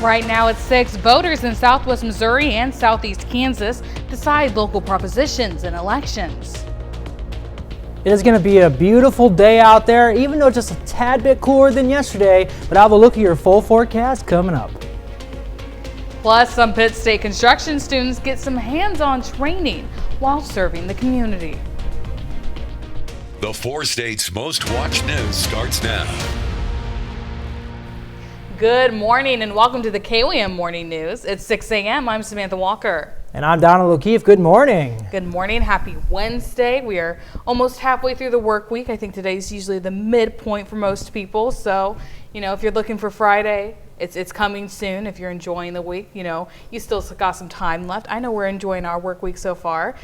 Right now at 6, voters in Southwest Missouri and Southeast Kansas decide local propositions and elections. It is going to be a beautiful day out there, even though it's just a tad bit cooler than yesterday, but I'll have a look at your full forecast coming up. Plus, some Pitt State construction students get some hands-on training while serving the community. The 4 states' most watched news starts now. Good morning and welcome to the KOAM Morning News. It's 6 a.m. I'm Samantha Walker. And I'm Donald O'Keefe. Good morning. Good morning. Happy Wednesday. We are almost halfway through the work week. I think today's usually the midpoint for most people. So, if you're looking for Friday, it's coming soon. If you're enjoying the week, you still got some time left. I know we're enjoying our work week so far.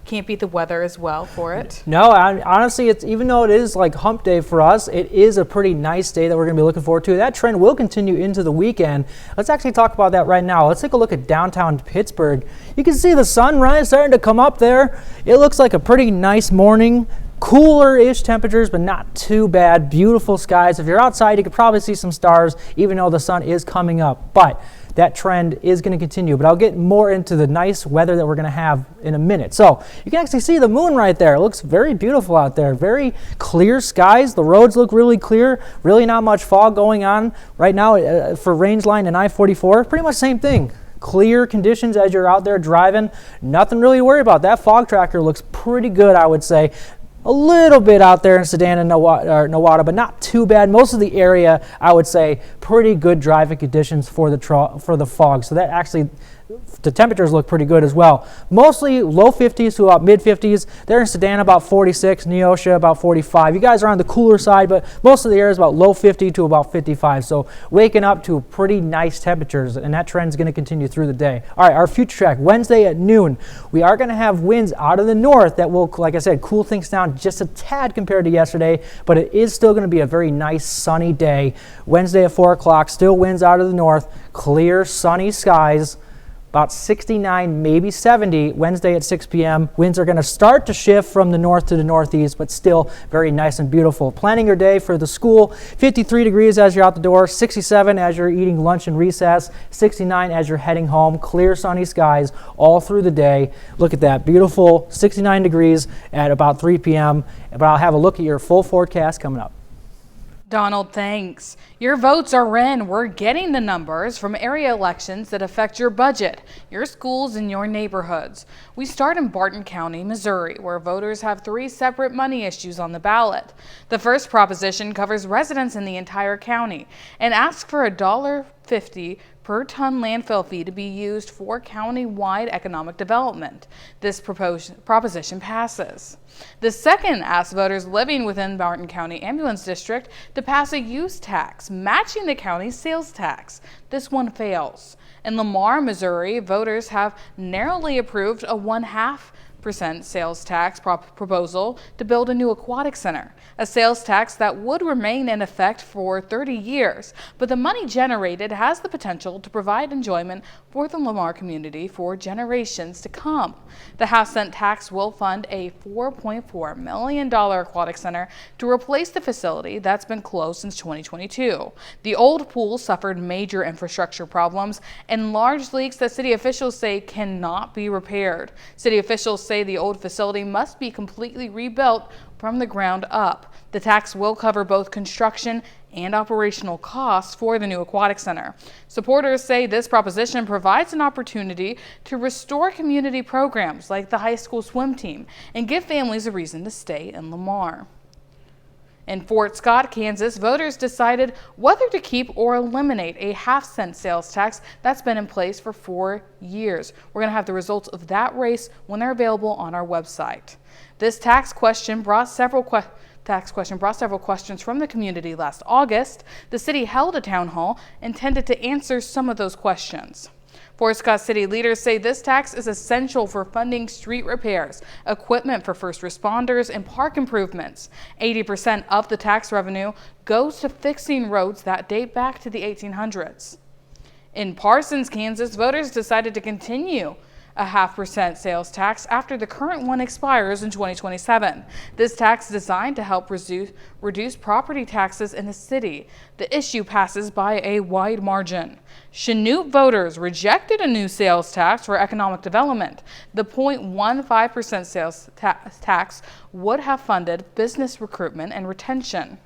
Can't beat the weather as well for it. No, honestly, it's even though it is like hump day for us, it is a pretty nice day that we're going to be looking forward to. That trend will continue into the weekend. Let's actually talk about that right now. Let's take a look at downtown Pittsburgh. You can see the sunrise starting to come up there. It looks like a pretty nice morning. Cooler-ish temperatures, but not too bad. Beautiful skies. If you're outside, you could probably see some stars, even though the sun is coming up. But that trend is going to continue. But I'll get more into the nice weather that we're going to have in a minute. So you can actually see the moon right there. It looks very beautiful out there. Very clear skies. The roads look really clear. Really not much fog going on right now for Range Line and I-44. Pretty much same thing. Clear conditions as you're out there driving. Nothing really to worry about. That fog tracker looks pretty good, I would say. A little bit out there in Sedan and Nowata, but not too bad. Most of the area, I would say, pretty good driving conditions for the fog. So that actually, the temperatures look pretty good as well. Mostly low 50s to about mid 50s. There in Sedan about 46, Neosha about 45. You guys are on the cooler side, but most of the area is about low 50 to about 55. So waking up to pretty nice temperatures, and that trend is going to continue through the day. All right, our future track, Wednesday at noon. We are going to have winds out of the north that will, like I said, cool things down just a tad compared to yesterday, but it is still going to be a very nice sunny day. Wednesday at 4 o'clock, still winds out of the north, clear sunny skies. About 69, maybe 70, Wednesday at 6 p.m. Winds are going to start to shift from the north to the northeast, but still very nice and beautiful. Planning your day for the school, 53 degrees as you're out the door, 67 as you're eating lunch and recess, 69 as you're heading home. Clear sunny skies all through the day. Look at that, beautiful 69 degrees at about 3 p.m. But I'll have a look at your full forecast coming up. Donald, thanks. Your votes are in. We're getting the numbers from area elections that affect your budget, your schools, and your neighborhoods. We start in Barton County, Missouri, where voters have 3 separate money issues on the ballot. The first proposition covers residents in the entire county and asks for $1.50 per ton landfill fee to be used for county-wide economic development. This proposition passes. The second asks voters living within Barton County Ambulance District to pass a use tax matching the county's sales tax. This one fails. In Lamar, Missouri, voters have narrowly approved a 0.5% sales tax proposal to build a new aquatic center, a sales tax that would remain in effect for 30 years, but the money generated has the potential to provide enjoyment for the Lamar community for generations to come. The half-cent tax will fund a $4.4 million aquatic center to replace the facility that's been closed since 2022. The old pool suffered major infrastructure problems and large leaks that city officials say cannot be repaired. City officials say the old facility must be completely rebuilt from the ground up. The tax will cover both construction and operational costs for the new aquatic center. Supporters say this proposition provides an opportunity to restore community programs like the high school swim team and give families a reason to stay in Lamar. In Fort Scott, Kansas, voters decided whether to keep or eliminate a half-cent sales tax that's been in place for 4 years. We're going to have the results of that race when they're available on our website. This tax question brought several questions from the community last August. The city held a town hall intended to answer some of those questions. Fort Scott city leaders say this tax is essential for funding street repairs, equipment for first responders, and park improvements. 80% of the tax revenue goes to fixing roads that date back to the 1800s. In Parsons, Kansas, voters decided to continue a 0.5% sales tax after the current one expires in 2027. This tax is designed to help reduce property taxes in the city. The issue passes by a wide margin. Chanute voters rejected a new sales tax for economic development. The 0.15% sales tax would have funded business recruitment and retention.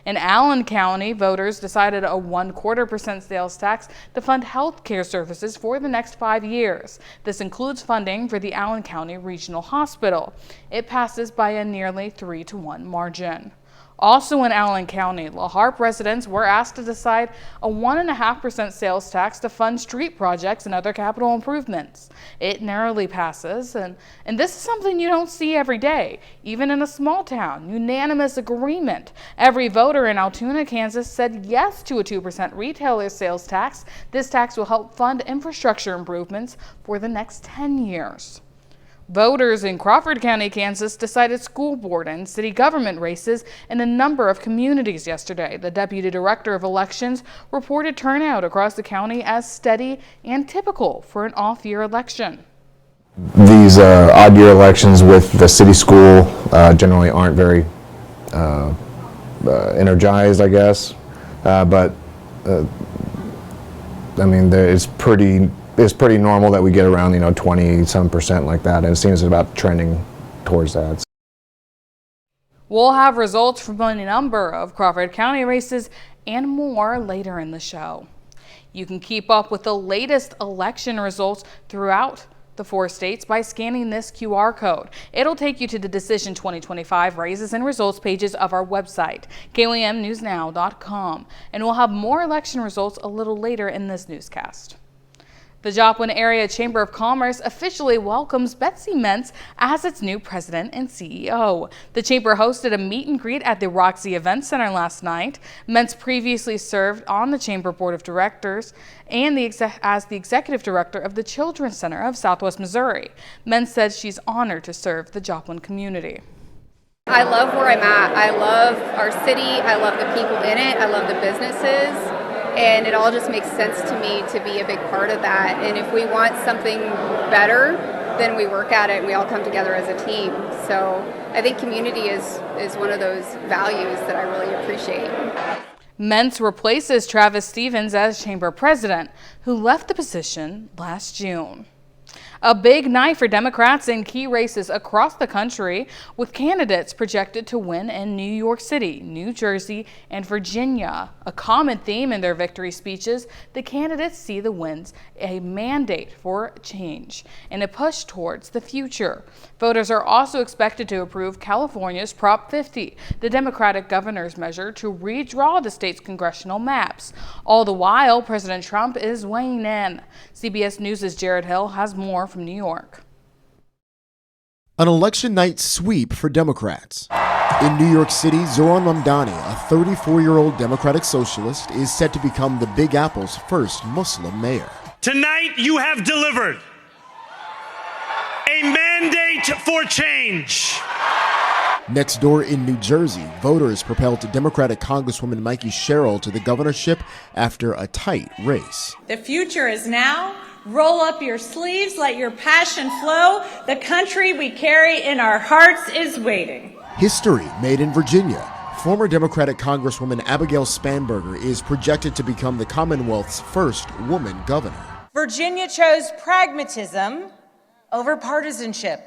In Allen County, voters decided a 0.25% sales tax to fund health care services for the next 5 years. This includes funding for the Allen County Regional Hospital. It passes by a nearly 3-to-1 margin. Also in Allen County, La Harpe residents were asked to decide a 1.5% sales tax to fund street projects and other capital improvements. It narrowly passes, and this is something you don't see every day, even in a small town. Unanimous agreement. Every voter in Altoona, Kansas said yes to a 2% retailer sales tax. This tax will help fund infrastructure improvements for the next 10 years. Voters in Crawford County, Kansas decided school board and city government races in a number of communities yesterday. The deputy director of elections reported turnout across the county as steady and typical for an off-year election. These odd-year elections with the city school generally aren't very energized, I guess, but I mean, it's pretty normal that we get around 20-some% like that, and it seems about trending towards that. We'll have results from a number of Crawford County races and more later in the show. You can keep up with the latest election results throughout the 4 states by scanning this QR code. It'll take you to the Decision 2025 races and results pages of our website, KOAMnewsnow.com, and we'll have more election results a little later in this newscast. The Joplin Area Chamber of Commerce officially welcomes Betsy Mentz as its new president and CEO. The chamber hosted a meet and greet at the Roxy Event Center last night. Mentz previously served on the chamber board of directors and as the executive director of the Children's Center of Southwest Missouri. Mentz said she's honored to serve the Joplin community. I love where I'm at. I love our city. I love the people in it. I love the businesses. And it all just makes sense to me to be a big part of that. And if we want something better, then we work at it and we all come together as a team. So I think community is one of those values that I really appreciate. Mentz replaces Travis Stevens as chamber president, who left the position last June. A big night for Democrats in key races across the country, with candidates projected to win in New York City, New Jersey, and Virginia. A common theme in their victory speeches, the candidates see the wins a mandate for change and a push towards the future. Voters are also expected to approve California's Prop 50, the Democratic governor's measure to redraw the state's congressional maps. All the while, President Trump is weighing in. CBS News' Jared Hill has more from New York. An election night sweep for Democrats. In New York City, Zohran Mamdani, a 34-year-old Democratic socialist, is set to become the Big Apple's first Muslim mayor. Tonight, you have delivered a mandate for change. Next door in New Jersey, voters propelled Democratic Congresswoman Mikey Sherrill to the governorship after a tight race. The future is now. Roll up your sleeves, let your passion flow. The country we carry in our hearts is waiting. History made in Virginia. Former Democratic Congresswoman Abigail Spanberger is projected to become the Commonwealth's first woman governor. Virginia chose pragmatism over partisanship.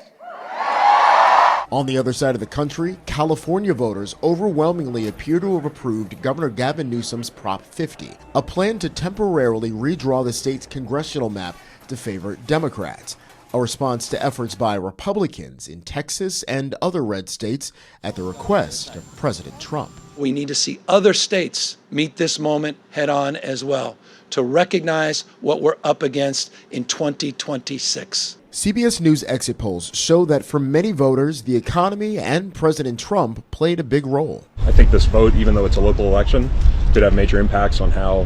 On the other side of the country, California voters overwhelmingly appear to have approved Governor Gavin Newsom's Prop 50, a plan to temporarily redraw the state's congressional map to favor Democrats, a response to efforts by Republicans in Texas and other red states at the request of President Trump. We need to see other states meet this moment head on as well, to recognize what we're up against in 2026. CBS News exit polls show that for many voters, the economy and President Trump played a big role. I think this vote, even though it's a local election, did have major impacts on how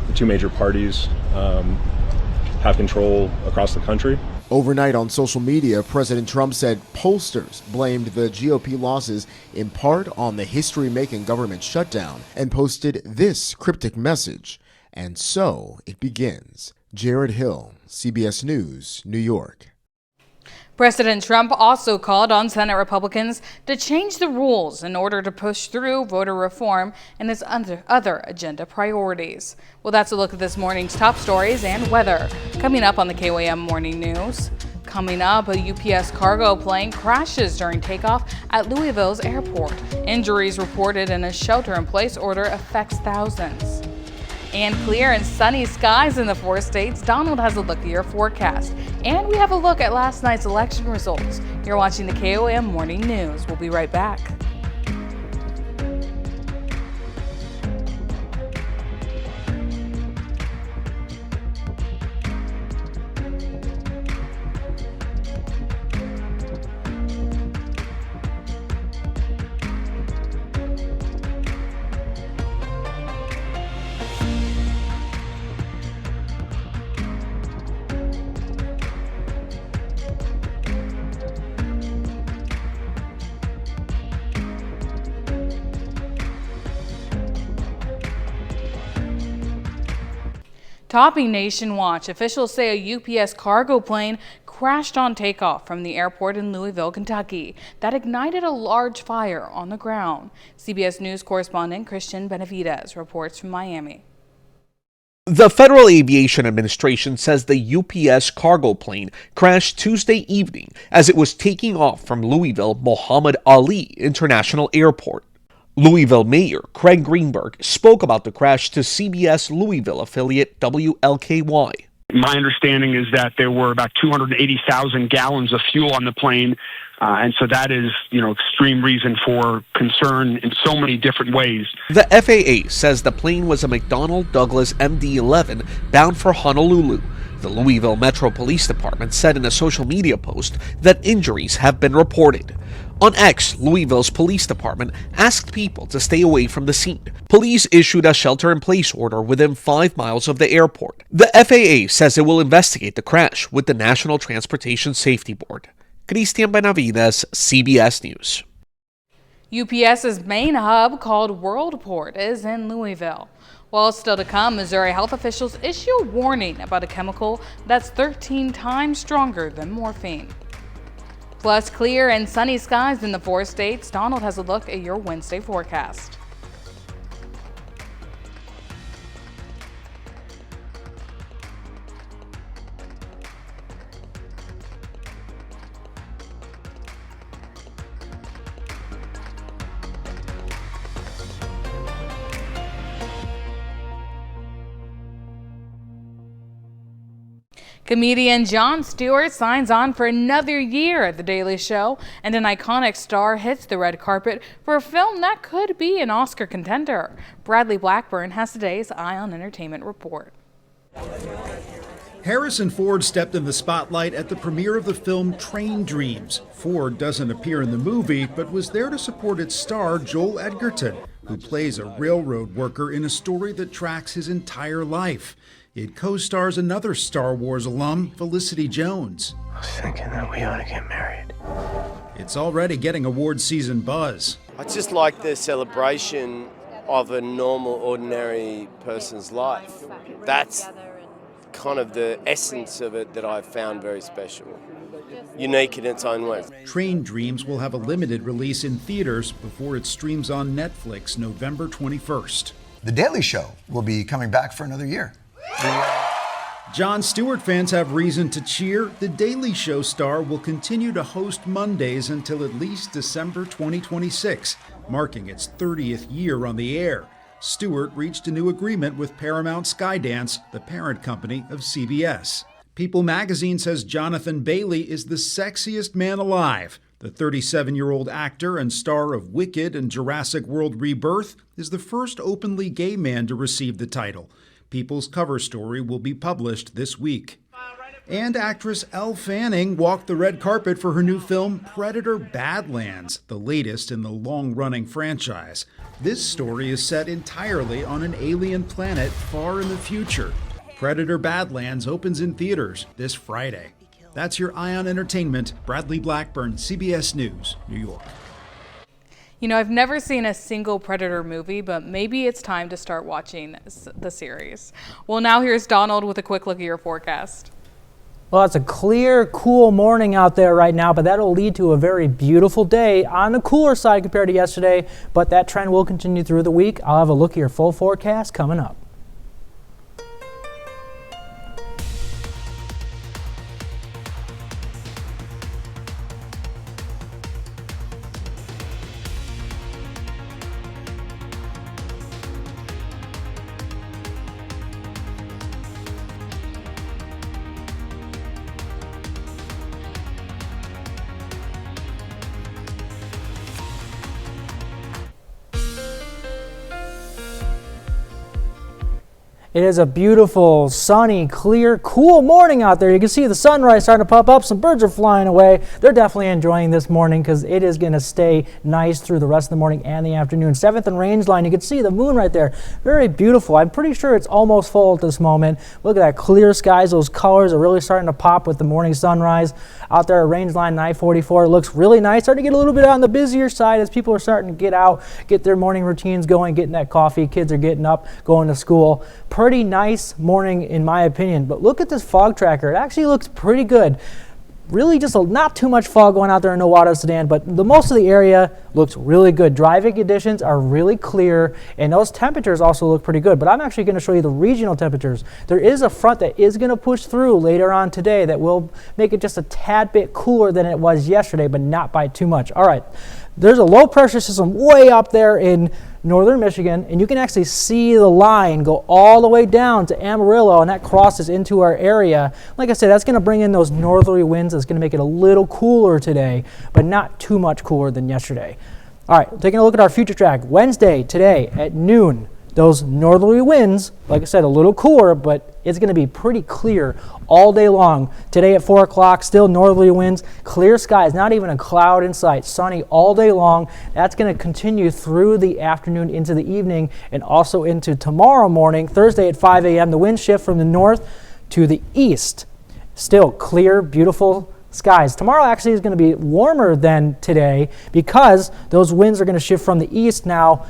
the two major parties have control across the country. Overnight on social media, President Trump said pollsters blamed the GOP losses in part on the history-making government shutdown and posted this cryptic message. And so it begins. Jared Hill, CBS News, New York. President Trump also called on Senate Republicans to change the rules in order to push through voter reform and his other agenda priorities. Well, that's a look at this morning's top stories and weather. Coming up on the KOAM Morning News. Coming up, a UPS cargo plane crashes during takeoff at Louisville's airport. Injuries reported and a shelter-in-place order affects thousands. And clear and sunny skies in the 4 states. Donald has a look at your forecast. And we have a look at last night's election results. You're watching the KOAM Morning News. We'll be right back. Topping Nation Watch, officials say a UPS cargo plane crashed on takeoff from the airport in Louisville, Kentucky. That ignited a large fire on the ground. CBS News correspondent Christian Benavides reports from Miami. The Federal Aviation Administration says the UPS cargo plane crashed Tuesday evening as it was taking off from Louisville Muhammad Ali International Airport. Louisville Mayor Craig Greenberg spoke about the crash to CBS Louisville affiliate WLKY. My understanding is that there were about 280,000 gallons of fuel on the plane, and so that is, extreme reason for concern in so many different ways. The FAA says the plane was a McDonnell Douglas MD-11 bound for Honolulu. The Louisville Metro Police Department said in a social media post that injuries have been reported. On X, Louisville's police department asked people to stay away from the scene. Police issued a shelter-in-place order within 5 miles of the airport. The FAA says it will investigate the crash with the National Transportation Safety Board. Christian Benavides, CBS News. UPS's main hub, called Worldport, is in Louisville. While still to come, Missouri health officials issue a warning about a chemical that's 13 times stronger than morphine. Plus, clear and sunny skies in the 4 states. Donald has a look at your Wednesday forecast. Comedian Jon Stewart signs on for another year at The Daily Show, and an iconic star hits the red carpet for a film that could be an Oscar contender. Bradley Blackburn has today's Eye on Entertainment report. Harrison Ford stepped in the spotlight at the premiere of the film Train Dreams. Ford doesn't appear in the movie, but was there to support its star, Joel Edgerton, who plays a railroad worker in a story that tracks his entire life. It co-stars another Star Wars alum, Felicity Jones. I was thinking that we ought to get married. It's already getting award season buzz. I just like the celebration of a normal, ordinary person's life. That's kind of the essence of it that I found very special. Unique in its own way. Train Dreams will have a limited release in theaters before it streams on Netflix November 21st. The Daily Show will be coming back for another year. Jon Stewart fans have reason to cheer. The Daily Show star will continue to host Mondays until at least December 2026, marking its 30th year on the air. Stewart reached a new agreement with Paramount Skydance, the parent company of CBS. People magazine says Jonathan Bailey is the sexiest man alive. The 37-year-old actor and star of Wicked and Jurassic World Rebirth is the first openly gay man to receive the title. People's cover story will be published this week. And actress Elle Fanning walked the red carpet for her new film Predator Badlands, the latest in the long-running franchise. This story is set entirely on an alien planet far in the future. Predator Badlands opens in theaters this Friday. That's your Eye on Entertainment. Bradley Blackburn, CBS News, New York. You know, I've never seen a single Predator movie, but maybe it's time to start watching the series. Well, now here's Donald with a quick look at your forecast. Well, it's a clear, cool morning out there right now, but that'll lead to a very beautiful day on the cooler side compared to yesterday, but that trend will continue through the week. I'll have a look at your full forecast coming up. It is a beautiful, sunny, clear, cool morning out there. You can see the sunrise starting to pop up. Some birds are flying away. They're definitely enjoying this morning because it is going to stay nice through the rest of the morning and the afternoon. 7th and range line, you can see the moon right there. Very beautiful. I'm pretty sure it's almost full at this moment. Look at that clear skies. Those colors are really starting to pop with the morning sunrise. Out there at range line 944, it looks really nice. Starting to get a little bit on the busier side as people are starting to get out, get their morning routines going, getting that coffee. Kids are getting up, going to school. Pretty nice morning in my opinion, but look at this fog tracker. It actually looks pretty good. Really just not too much fog going out there in Nowata Sedan, but most of the area looks really good. Driving conditions are really clear, and those temperatures also look pretty good, but I'm actually going to show you the regional temperatures. There is a front that is going to push through later on today that will make it just a tad bit cooler than it was yesterday, but not by too much. All right, there's a low pressure system way up there in northern Michigan, and you can actually see the line go all the way down to Amarillo, and that crosses into our area. Like I said, that's going to bring in those northerly winds. That's going to make it a little cooler today, but not too much cooler than yesterday. All right, taking a look at our future track. Wednesday, today at noon, those northerly winds, like I said, a little cooler, but it's going to be pretty clear all day long. Today at 4 o'clock, still northerly winds, clear skies, not even a cloud in sight, sunny all day long. That's going to continue through the afternoon into the evening and also into tomorrow morning, Thursday at 5 a.m. The wind shift from the north to the east. Still clear, beautiful skies. Tomorrow actually is going to be warmer than today because those winds are going to shift from the east now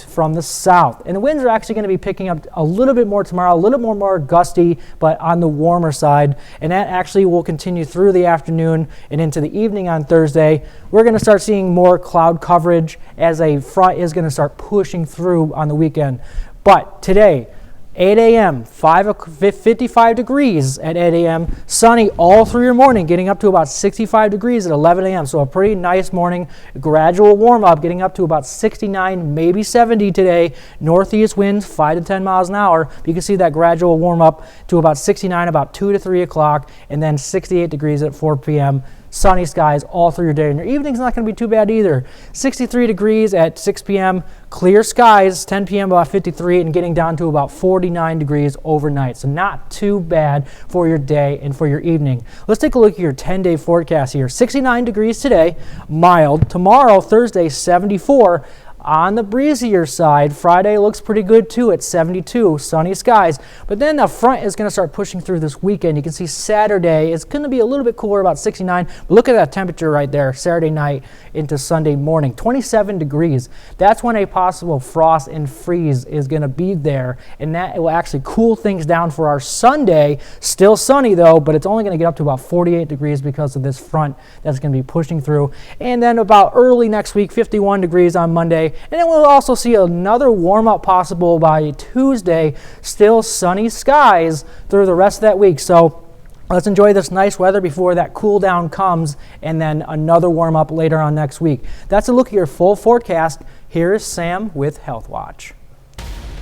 from the south, and the winds are actually going to be picking up a little bit more tomorrow, a little more gusty, but on the warmer side, and that actually will continue through the afternoon and into the evening on Thursday. We're going to start seeing more cloud coverage as a front is going to start pushing through on the weekend. But today, 8 a.m., 55 degrees at 8 a.m., sunny all through your morning, getting up to about 65 degrees at 11 a.m. So a pretty nice morning, gradual warm up, getting up to about 69, maybe 70 today. Northeast winds 5 to 10 miles an hour. You can see that gradual warm up to about 69, about 2 to 3 o'clock, and then 68 degrees at 4 p.m. Sunny skies all through your day, and your evening's not going to be too bad either. 63 degrees at 6 p.m., clear skies, 10 p.m. about 53, and getting down to about 49 degrees overnight. So not too bad for your day and for your evening. Let's take a look at your 10-day forecast here. 69 degrees today, mild. Tomorrow, Thursday, 74. On the breezier side, Friday looks pretty good too at 72, sunny skies. But then the front is going to start pushing through this weekend. You can see Saturday is going to be a little bit cooler, about 69. But look at that temperature right there, Saturday night into Sunday morning, 27 degrees. That's when a possible frost and freeze is going to be there, and that will actually cool things down for our Sunday. Still sunny though, but it's only going to get up to about 48 degrees because of this front that's going to be pushing through. And then about early next week, 51 degrees on Monday. And then we'll also see another warm-up possible by Tuesday. Still sunny skies through the rest of that week. So let's enjoy this nice weather before that cool down comes, and then another warm-up later on next week. That's a look at your full forecast. Here is Sam with Health Watch.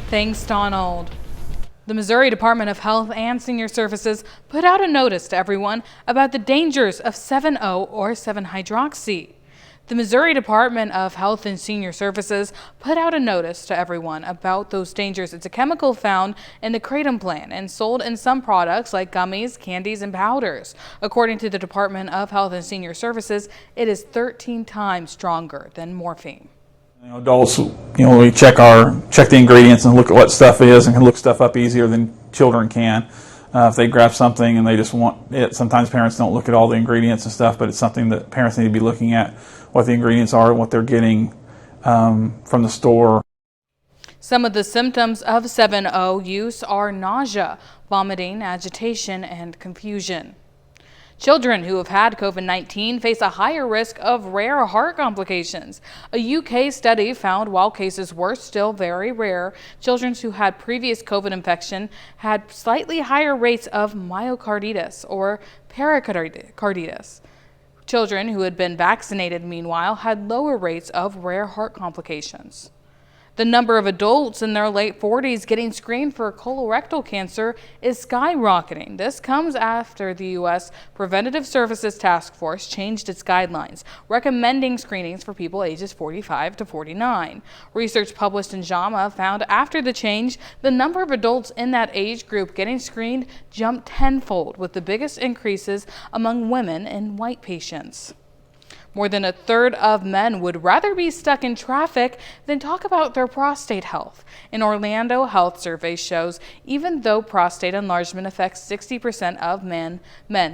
Thanks, Donald. The Missouri Department of Health and Senior Services put out a notice to everyone about the dangers of 7-O or 7-hydroxy. The Missouri Department of Health and Senior Services put out a notice to everyone about those dangers. It's a chemical found in the kratom plant and sold in some products like gummies, candies, and powders. According to the Department of Health and Senior Services, it is 13 times stronger than morphine. Adults, we check the ingredients and look at what stuff is and can look stuff up easier than children can. If they grab something and they just want it, sometimes parents don't look at all the ingredients and stuff, but it's something that parents need to be looking at, what the ingredients are, what they're getting, from the store. Some of the symptoms of 7-0 use are nausea, vomiting, agitation, and confusion. Children who have had COVID-19 face a higher risk of rare heart complications. A UK study found while cases were still very rare, children who had previous COVID infection had slightly higher rates of myocarditis or pericarditis. Children who had been vaccinated, meanwhile, had lower rates of rare heart complications. The number of adults in their late 40s getting screened for colorectal cancer is skyrocketing. This comes after the U.S. Preventative Services Task Force changed its guidelines, recommending screenings for people ages 45 to 49. Research published in JAMA found after the change, the number of adults in that age group getting screened jumped tenfold, with the biggest increases among women and white patients. More than a third of men would rather be stuck in traffic than talk about their prostate health. An Orlando health survey shows even though prostate enlargement affects 60% of men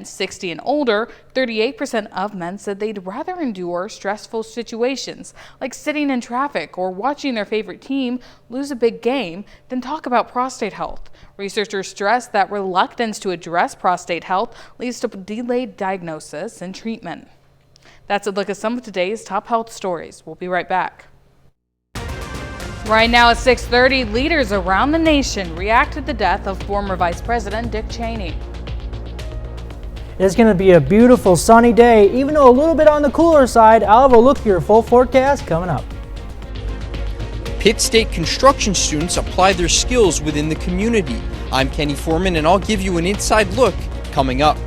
60 and older, 38% of men said they'd rather endure stressful situations like sitting in traffic or watching their favorite team lose a big game than talk about prostate health. Researchers stress that reluctance to address prostate health leads to delayed diagnosis and treatment. That's a look at some of today's top health stories. We'll be right back. Right now at 6:30, leaders around the nation react to the death of former Vice President Dick Cheney. It's going to be a beautiful sunny day, even though a little bit on the cooler side. I'll have a look at your full forecast coming up. Pitt State construction students apply their skills within the community. I'm Kenny Foreman, and I'll give you an inside look coming up.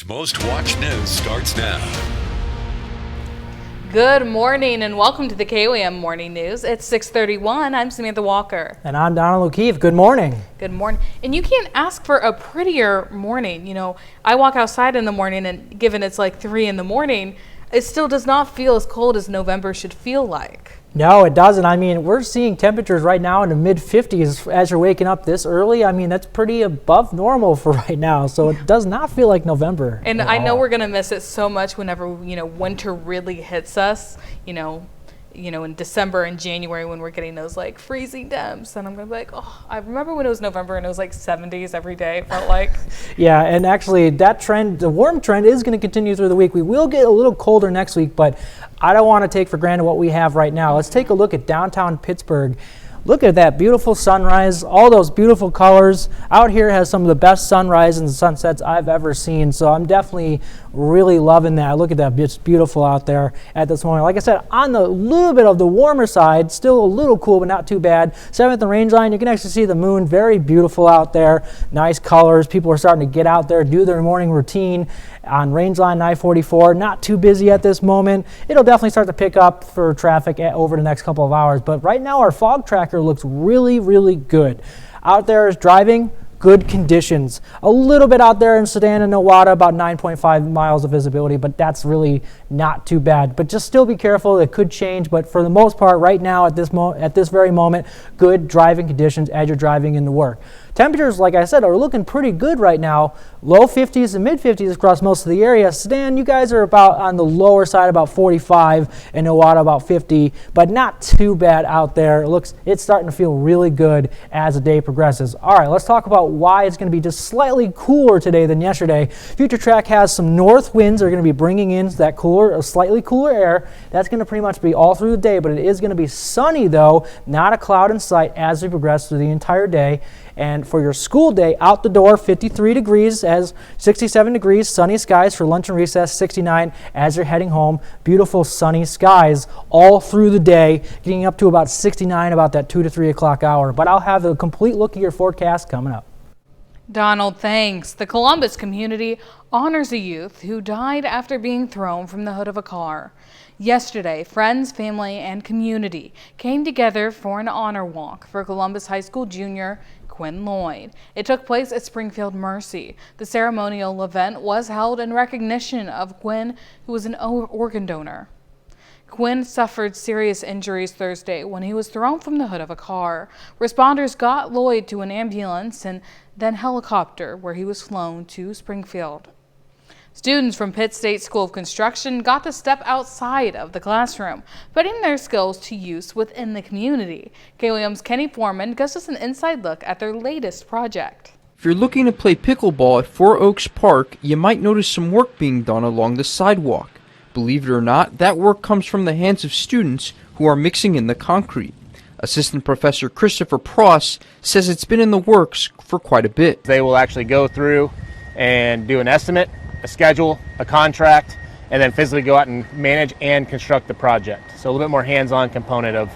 Most watched news starts now. Good morning and welcome to the KOAM Morning News. It's 6:31. I'm Samantha Walker. And I'm Donald O'Keefe. Good morning. Good morning. And you can't ask for a prettier morning. You know, I walk outside in the morning and given it's like 3 in the morning, it still does not feel as cold as November should feel like. No, it doesn't. I mean, we're seeing temperatures right now in the mid-50s as you're waking up this early. I mean, that's pretty above normal for right now. So it does not feel like November. And I know we're going to miss it so much whenever, winter really hits us, in December and January when we're getting those like freezing temps. And I'm going to be like, oh, I remember when it was November and it was like 70s every day, it felt like. Yeah, and actually that trend, the warm trend is going to continue through the week. We will get a little colder next week, but I don't want to take for granted what we have right now. Let's take a look at downtown Pittsburgh. Look at that beautiful sunrise, all those beautiful colors. Out here has some of the best sunrises and sunsets I've ever seen, so I'm definitely really loving that. Look at that, it's beautiful out there at this moment. Like I said, on the little bit of the warmer side, still a little cool, but not too bad. 7th and Range Line, you can actually see the moon, very beautiful out there. Nice colors, people are starting to get out there, do their morning routine. On Range Line I-44, not too busy at this moment. It'll definitely start to pick up for traffic over the next couple of hours, but right now our fog tracker looks really, really good. Out there is driving, good conditions. A little bit out there in Sedan and Nowata, about 9.5 miles of visibility, but that's really not too bad. But just still be careful, it could change, but for the most part, right now at this very moment, good driving conditions as you're driving into work. Temperatures, like I said, are looking pretty good right now. Low 50s and mid 50s across most of the area. Sedan, you guys are about on the lower side, about 45, and Nowata about 50, but not too bad out there. It's starting to feel really good as the day progresses. All right, let's talk about why it's going to be just slightly cooler today than yesterday. Future Track has some north winds that are going to be bringing in that slightly cooler air. That's going to pretty much be all through the day, but it is going to be sunny though, not a cloud in sight as we progress through the entire day. And for your school day, out the door, 53 degrees as 67 degrees, sunny skies for lunch and recess, 69 as you're heading home. Beautiful sunny skies all through the day, getting up to about 69 about that 2 to 3 o'clock hour. But I'll have a complete look at your forecast coming up. Donald, thanks. The Columbus community honors a youth who died after being thrown from the hood of a car. Yesterday, friends, family, and community came together for an honor walk for Columbus High School junior Quinn Lloyd. It took place at Springfield Mercy. The ceremonial event was held in recognition of Quinn, who was an organ donor. Quinn suffered serious injuries Thursday when he was thrown from the hood of a car. Responders got Lloyd to an ambulance and then helicopter, where he was flown to Springfield. Students from Pitt State School of Construction got to step outside of the classroom, putting their skills to use within the community. KOAM's Kenny Foreman gives us an inside look at their latest project. If you're looking to play pickleball at Four Oaks Park, you might notice some work being done along the sidewalk. Believe it or not, that work comes from the hands of students who are mixing in the concrete. Assistant Professor Christopher Pross says it's been in the works for quite a bit. They will actually go through and do an estimate, a schedule, a contract, and then physically go out and manage and construct the project. So a little bit more hands-on component of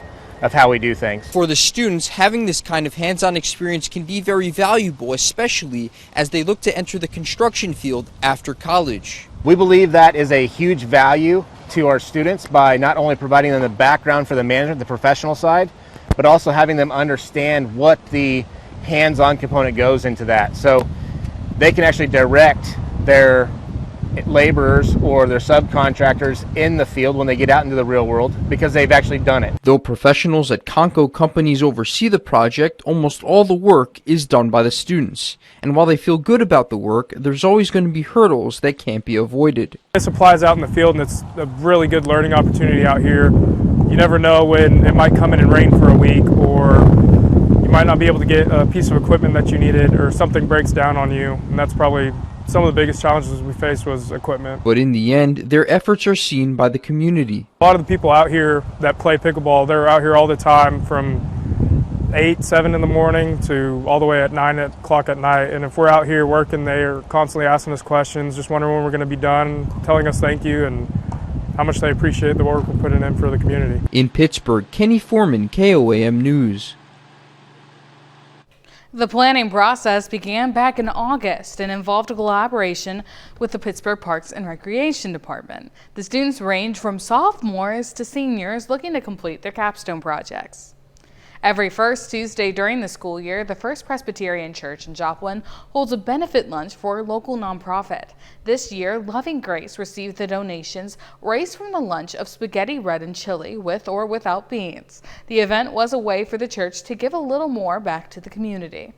how we do things. For the students, having this kind of hands-on experience can be very valuable, especially as they look to enter the construction field after college. We believe that is a huge value to our students by not only providing them the background for the management, the professional side, but also having them understand what the hands-on component goes into that. So they can actually direct their laborers or their subcontractors in the field when they get out into the real world because they've actually done it. Though professionals at Conco companies oversee the project, almost all the work is done by the students. And while they feel good about the work, there's always going to be hurdles that can't be avoided. This applies out in the field, and it's a really good learning opportunity out here. You never know when it might come in and rain for a week, or you might not be able to get a piece of equipment that you needed, or something breaks down on you, and that's probably some of the biggest challenges we faced was equipment. But in the end, their efforts are seen by the community. A lot of the people out here that play pickleball, they're out here all the time from 8, 7 in the morning to all the way at 9 o'clock at night. And if we're out here working, they are constantly asking us questions, just wondering when we're going to be done, telling us thank you and how much they appreciate the work we're putting in for the community. In Pittsburgh, Kenny Foreman, KOAM News. The planning process began back in August and involved a collaboration with the Pittsburgh Parks and Recreation Department. The students range from sophomores to seniors looking to complete their capstone projects. Every first Tuesday during the school year, the First Presbyterian Church in Joplin holds a benefit lunch for a local nonprofit. This year, Loving Grace received the donations raised from the lunch of spaghetti, bread, and chili with or without beans. The event was a way for the church to give a little more back to the community.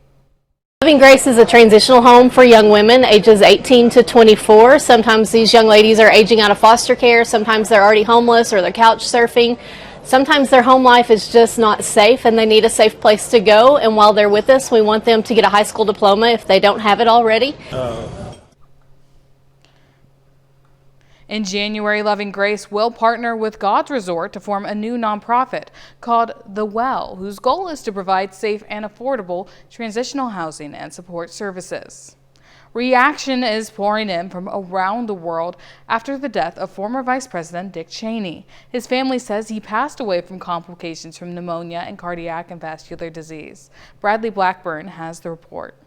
Loving Grace is a transitional home for young women ages 18 to 24. Sometimes these young ladies are aging out of foster care. Sometimes they're already homeless or they're couch surfing. Sometimes their home life is just not safe and they need a safe place to go. And while they're with us, we want them to get a high school diploma if they don't have it already. In January, Loving Grace will partner with God's Resort to form a new nonprofit called The Well, whose goal is to provide safe and affordable transitional housing and support services. Reaction is pouring in from around the world after the death of former Vice President Dick Cheney. His family says he passed away from complications from pneumonia and cardiac and vascular disease. Bradley Blackburn has the report.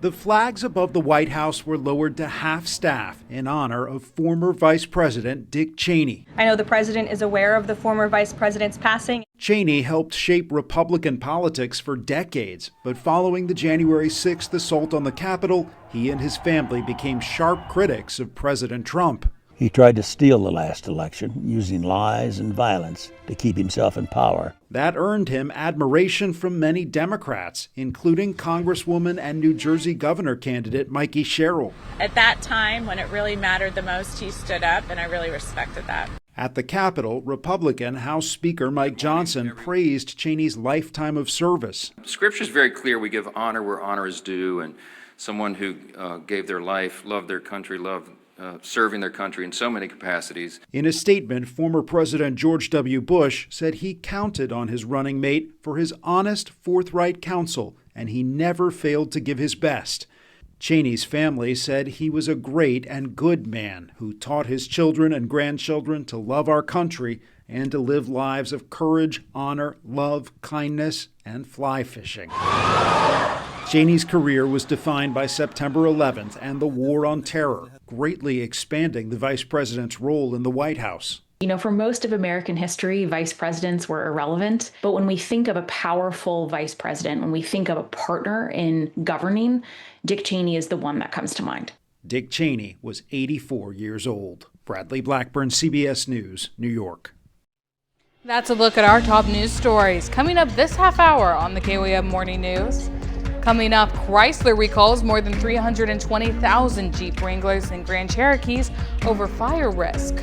The flags above the White House were lowered to half-staff in honor of former Vice President Dick Cheney. I know the president is aware of the former vice president's passing. Cheney helped shape Republican politics for decades, but following the January 6th assault on the Capitol, he and his family became sharp critics of President Trump. He tried to steal the last election using lies and violence to keep himself in power. That earned him admiration from many Democrats, including Congresswoman and New Jersey governor candidate Mikey Sherrill. At that time, when it really mattered the most, he stood up, and I really respected that. At the Capitol, Republican House Speaker Mike Johnson praised Cheney's lifetime of service. Scripture is very clear. We give honor where honor is due, and someone who gave their life, loved their country, loved serving their country in so many capacities. In a statement, former President George W. Bush said he counted on his running mate for his honest, forthright counsel, and he never failed to give his best. Cheney's family said he was a great and good man who taught his children and grandchildren to love our country and to live lives of courage, honor, love, kindness, and fly fishing. Cheney's career was defined by September 11th and the War on Terror, greatly expanding the vice president's role in the White House. You know, for most of American history, vice presidents were irrelevant. But when we think of a powerful vice president, when we think of a partner in governing, Dick Cheney is the one that comes to mind. Dick Cheney was 84 years old. Bradley Blackburn, CBS News, New York. That's a look at our top news stories. Coming up this half hour on the KOAM Morning News. Coming up, Chrysler recalls more than 320,000 Jeep Wranglers and Grand Cherokees over fire risk.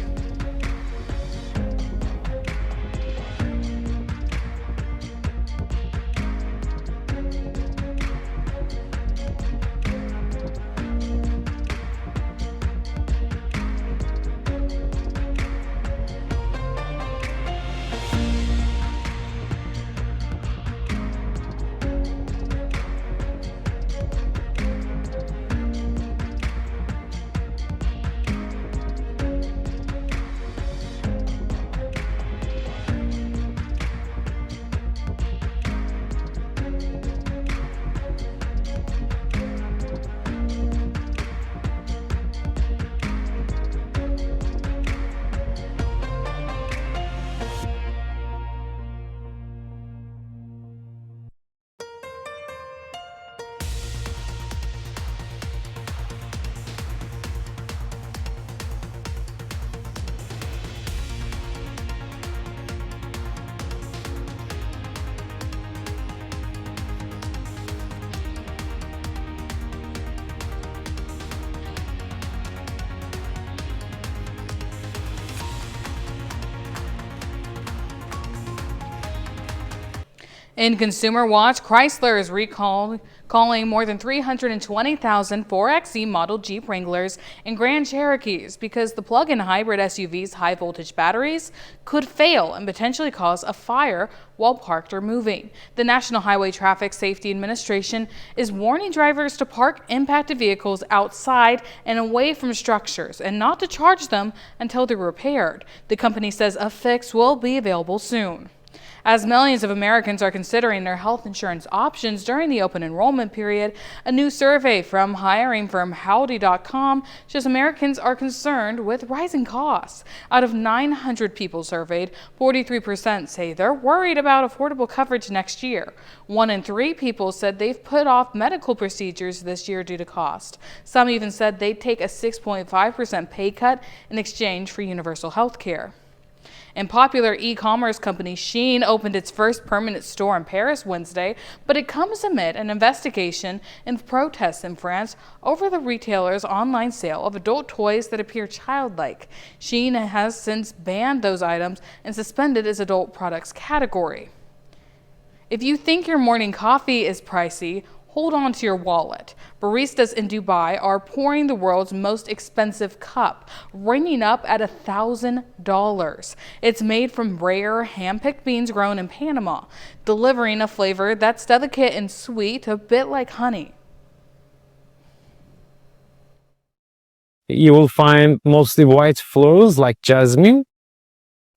In Consumer Watch, Chrysler is calling more than 320,000 4xe model Jeep Wranglers and Grand Cherokees because the plug-in hybrid SUV's high-voltage batteries could fail and potentially cause a fire while parked or moving. The National Highway Traffic Safety Administration is warning drivers to park impacted vehicles outside and away from structures and not to charge them until they're repaired. The company says a fix will be available soon. As millions of Americans are considering their health insurance options during the open enrollment period, a new survey from hiring firm Howdy.com shows Americans are concerned with rising costs. Out of 900 people surveyed, 43% say they're worried about affordable coverage next year. 1 in 3 people said they've put off medical procedures this year due to cost. Some even said they'd take a 6.5% pay cut in exchange for universal health care. And popular e-commerce company Shein opened its first permanent store in Paris Wednesday, but it comes amid an investigation and protests in France over the retailer's online sale of adult toys that appear childlike. Shein has since banned those items and suspended its adult products category. If you think your morning coffee is pricey, hold on to your wallet. Baristas in Dubai are pouring the world's most expensive cup, ringing up at $1,000. It's made from rare, hand-picked beans grown in Panama, delivering a flavor that's delicate and sweet, a bit like honey. You will find mostly white flowers like jasmine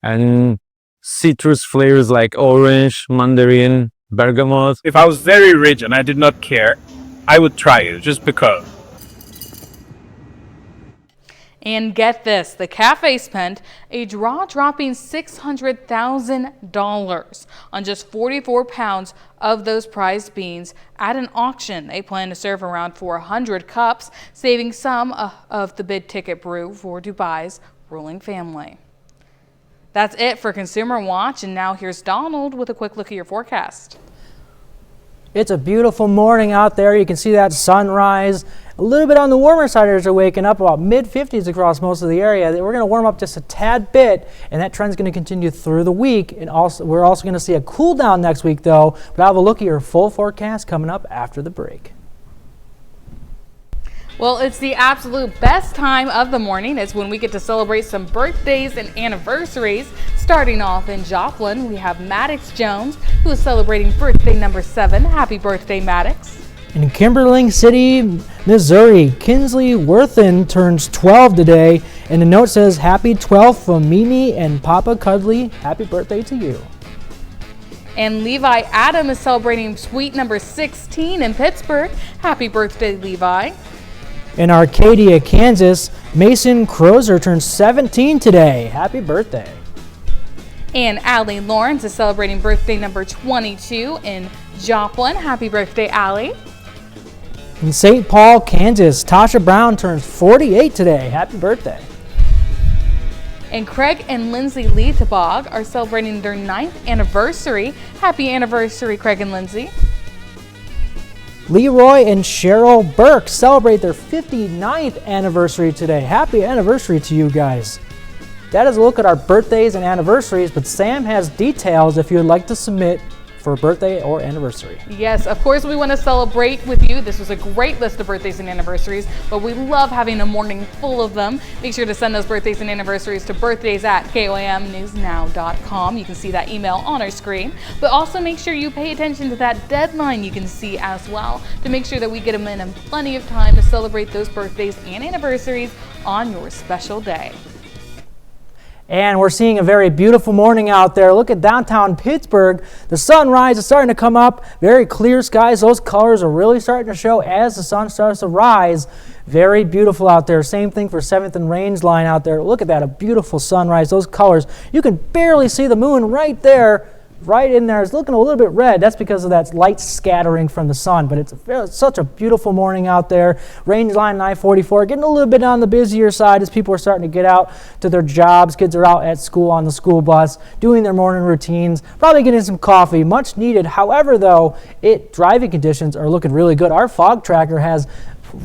and citrus flavors like orange, mandarin, bergamot. If I was very rich and I did not care, I would try it just because. And get this, the cafe spent a jaw-dropping $600,000 on just 44 pounds of those prized beans at an auction. They plan to serve around 400 cups, saving some of the big-ticket brew for Dubai's ruling family. That's it for Consumer Watch, and now here's Donald with a quick look at your forecast. It's a beautiful morning out there. You can see that sunrise. A little bit on the warmer side as we're waking up, about mid-50s across most of the area. We're going to warm up just a tad bit, and that trend's going to continue through the week. And we're also going to see a cool down next week, though. But I'll have a look at your full forecast coming up after the break. Well, it's the absolute best time of the morning. It's when we get to celebrate some birthdays and anniversaries. Starting off in Joplin, we have Maddox Jones, who is celebrating birthday number 7. Happy birthday, Maddox. In Kimberling City, Missouri, Kinsley Worthen turns 12 today, and the note says, "Happy 12th from Mimi and Papa Cuddly. Happy birthday to you." And Levi Adam is celebrating sweet number 16 in Pittsburgh. Happy birthday, Levi. In Arcadia, Kansas, Mason Crozer turns 17 today. Happy birthday. And Allie Lawrence is celebrating birthday number 22 in Joplin. Happy birthday, Allie. In St. Paul, Kansas, Tasha Brown turns 48 today. Happy birthday. And Craig and Lindsay Leetebog are celebrating their 9th anniversary. Happy anniversary, Craig and Lindsay. Leroy and Cheryl Burke celebrate their 59th anniversary today. Happy anniversary to you guys. That is a look at our birthdays and anniversaries, but Sam has details if you would like to submit for a birthday or anniversary. Yes, of course we want to celebrate with you. This was a great list of birthdays and anniversaries, but we love having a morning full of them. Make sure to send those birthdays and anniversaries to birthdays@KOAMnewsnow.com. You can see that email on our screen, but also make sure you pay attention to that deadline you can see as well to make sure that we get them in plenty of time to celebrate those birthdays and anniversaries on your special day. And we're seeing a very beautiful morning out there. Look at downtown Pittsburgh. The sunrise is starting to come up. Very clear skies. Those colors are really starting to show as the sun starts to rise. Very beautiful out there. Same thing for 7th and Range line out there. Look at that, a beautiful sunrise. Those colors. You can barely see the moon right there. Right in there. It's looking a little bit red. That's because of that light scattering from the sun, but it's such a beautiful morning out there. Range line 944 getting a little bit on the busier side as people are starting to get out to their jobs. Kids are out at school on the school bus doing their morning routines, probably getting some coffee, much needed. However, though, driving conditions are looking really good. Our fog tracker has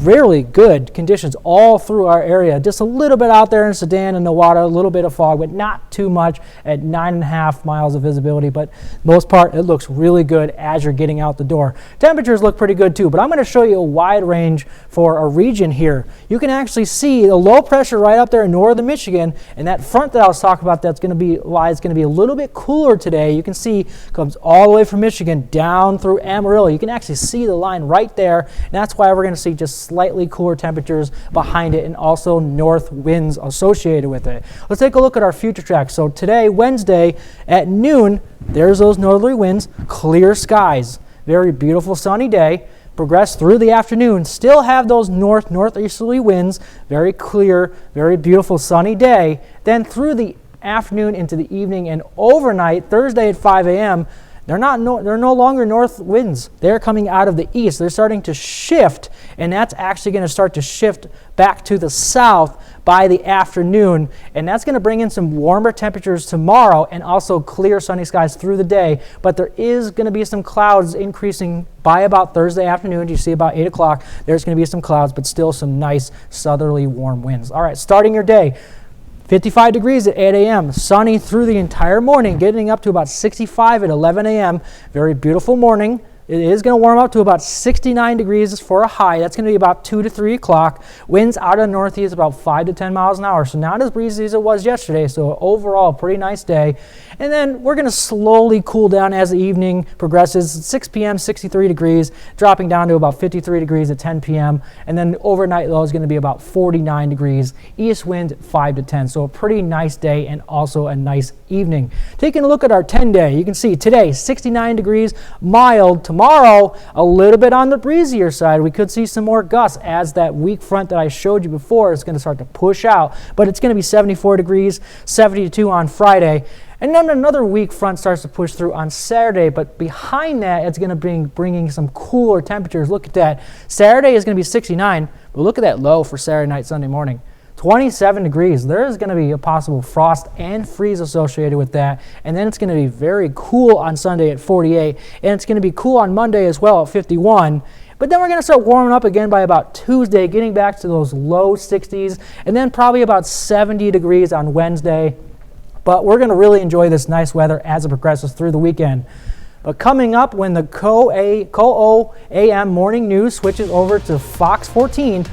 really good conditions all through our area. Just a little bit out there in Sedan and Nowata, a little bit of fog, but not too much at 9.5 miles of visibility. But most part, it looks really good as you're getting out the door. Temperatures look pretty good too, but I'm going to show you a wide range for a region here. You can actually see the low pressure right up there in northern Michigan, and that front that I was talking about that's going to be why it's going to be a little bit cooler today. You can see comes all the way from Michigan down through Amarillo. You can actually see the line right there, and that's why we're going to see just slightly cooler temperatures behind it and also north winds associated with it. Let's take a look at our future track. So today, Wednesday at noon, there's those northerly winds, clear skies. Very beautiful sunny day. Progress through the afternoon, still have those northeasterly winds, very clear, very beautiful sunny day. Then through the afternoon into the evening and overnight, Thursday at 5 a.m., they're no longer north winds. They're coming out of the east. They're starting to shift, and that's actually going to start to shift back to the south by the afternoon, and that's going to bring in some warmer temperatures tomorrow and also clear sunny skies through the day. But there is going to be some clouds increasing by about Thursday afternoon. You see about 8 o'clock, there's going to be some clouds, but still some nice southerly warm winds. All right, starting your day. 55 degrees at 8 a.m. Sunny through the entire morning, getting up to about 65 at 11 a.m. Very beautiful morning. It is going to warm up to about 69 degrees for a high. That's going to be about 2 to 3 o'clock. Winds out of the northeast about 5 to 10 miles an hour. So not as breezy as it was yesterday. So overall, pretty nice day. And then we're going to slowly cool down as the evening progresses. 6 p.m., 63 degrees, dropping down to about 53 degrees at 10 p.m. And then overnight low is going to be about 49 degrees. East wind 5 to 10. So a pretty nice day and also a nice evening. Taking a look at our 10-day, you can see today 69 degrees, mild. Tomorrow, a little bit on the breezier side. We could see some more gusts as that weak front that I showed you before is going to start to push out. But it's going to be 74 degrees, 72 on Friday. And then another weak front starts to push through on Saturday. But behind that, it's going to be bringing some cooler temperatures. Look at that. Saturday is going to be 69. But look at that low for Saturday night, Sunday morning. 27 degrees. There is going to be a possible frost and freeze associated with that. And then it's going to be very cool on Sunday at 48. And it's going to be cool on Monday as well at 51. But then we're going to start warming up again by about Tuesday, getting back to those low 60s. And then probably about 70 degrees on Wednesday. But we're going to really enjoy this nice weather as it progresses through the weekend. But coming up when the KOAM morning news switches over to Fox 14,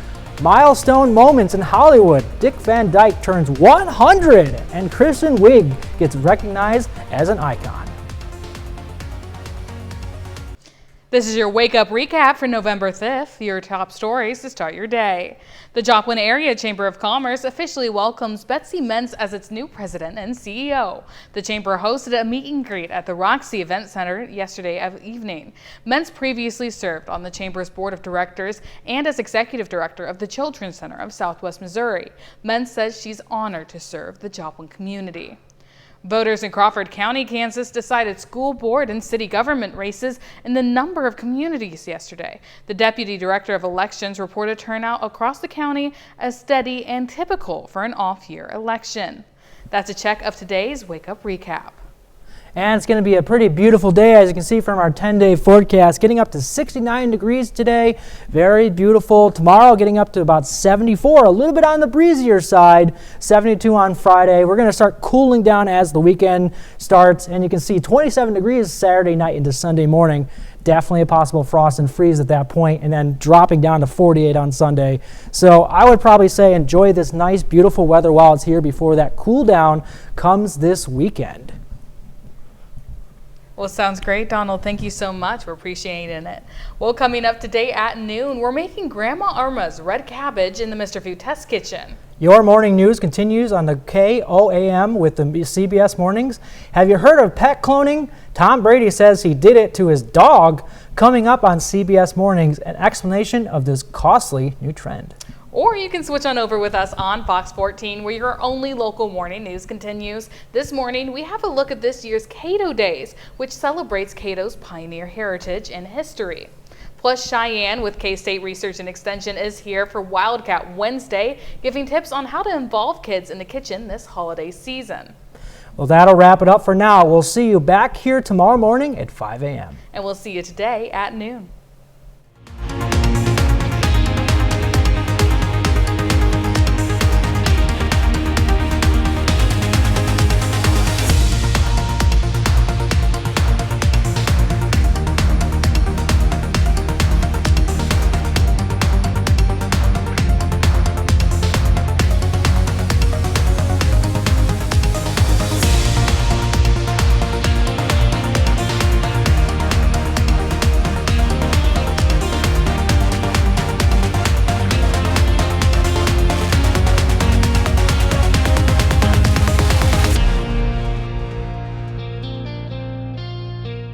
milestone moments in Hollywood. Dick Van Dyke turns 100 and Kristen Wiig gets recognized as an icon. This is your Wake Up Recap for November 5th, your top stories to start your day. The Joplin Area Chamber of Commerce officially welcomes Betsy Mentz as its new president and CEO. The chamber hosted a meet and greet at the Roxy Event Center yesterday evening. Mentz previously served on the chamber's board of directors and as executive director of the Children's Center of Southwest Missouri. Mentz says she's honored to serve the Joplin community. Voters in Crawford County, Kansas decided school board and city government races in a number of communities yesterday. The deputy director of elections reported turnout across the county as steady and typical for an off-year election. That's a check of today's Wake Up Recap. And it's going to be a pretty beautiful day, as you can see from our 10-day forecast, getting up to 69 degrees today. Very beautiful. Tomorrow getting up to about 74, a little bit on the breezier side. 72 on Friday. We're going to start cooling down as the weekend starts, and you can see 27 degrees Saturday night into Sunday morning. Definitely a possible frost and freeze at that point, and then dropping down to 48 on Sunday. So I would probably say enjoy this nice, beautiful weather while it's here before that cool down comes this weekend. Well, sounds great, Donald. Thank you so much. We're appreciating it. Well, coming up today at noon, we're making Grandma Irma's red cabbage in the Mr. Food Test Kitchen. Your morning news continues on the KOAM with the CBS Mornings. Have you heard of pet cloning? Tom Brady says he did it to his dog. Coming up on CBS Mornings, an explanation of this costly new trend. Or you can switch on over with us on Fox 14, where your only local morning news continues. This morning, we have a look at this year's Cato Days, which celebrates Cato's pioneer heritage and history. Plus, Cheyenne with K-State Research and Extension is here for Wildcat Wednesday, giving tips on how to involve kids in the kitchen this holiday season. Well, that'll wrap it up for now. We'll see you back here tomorrow morning at 5 a.m. And we'll see you today at noon.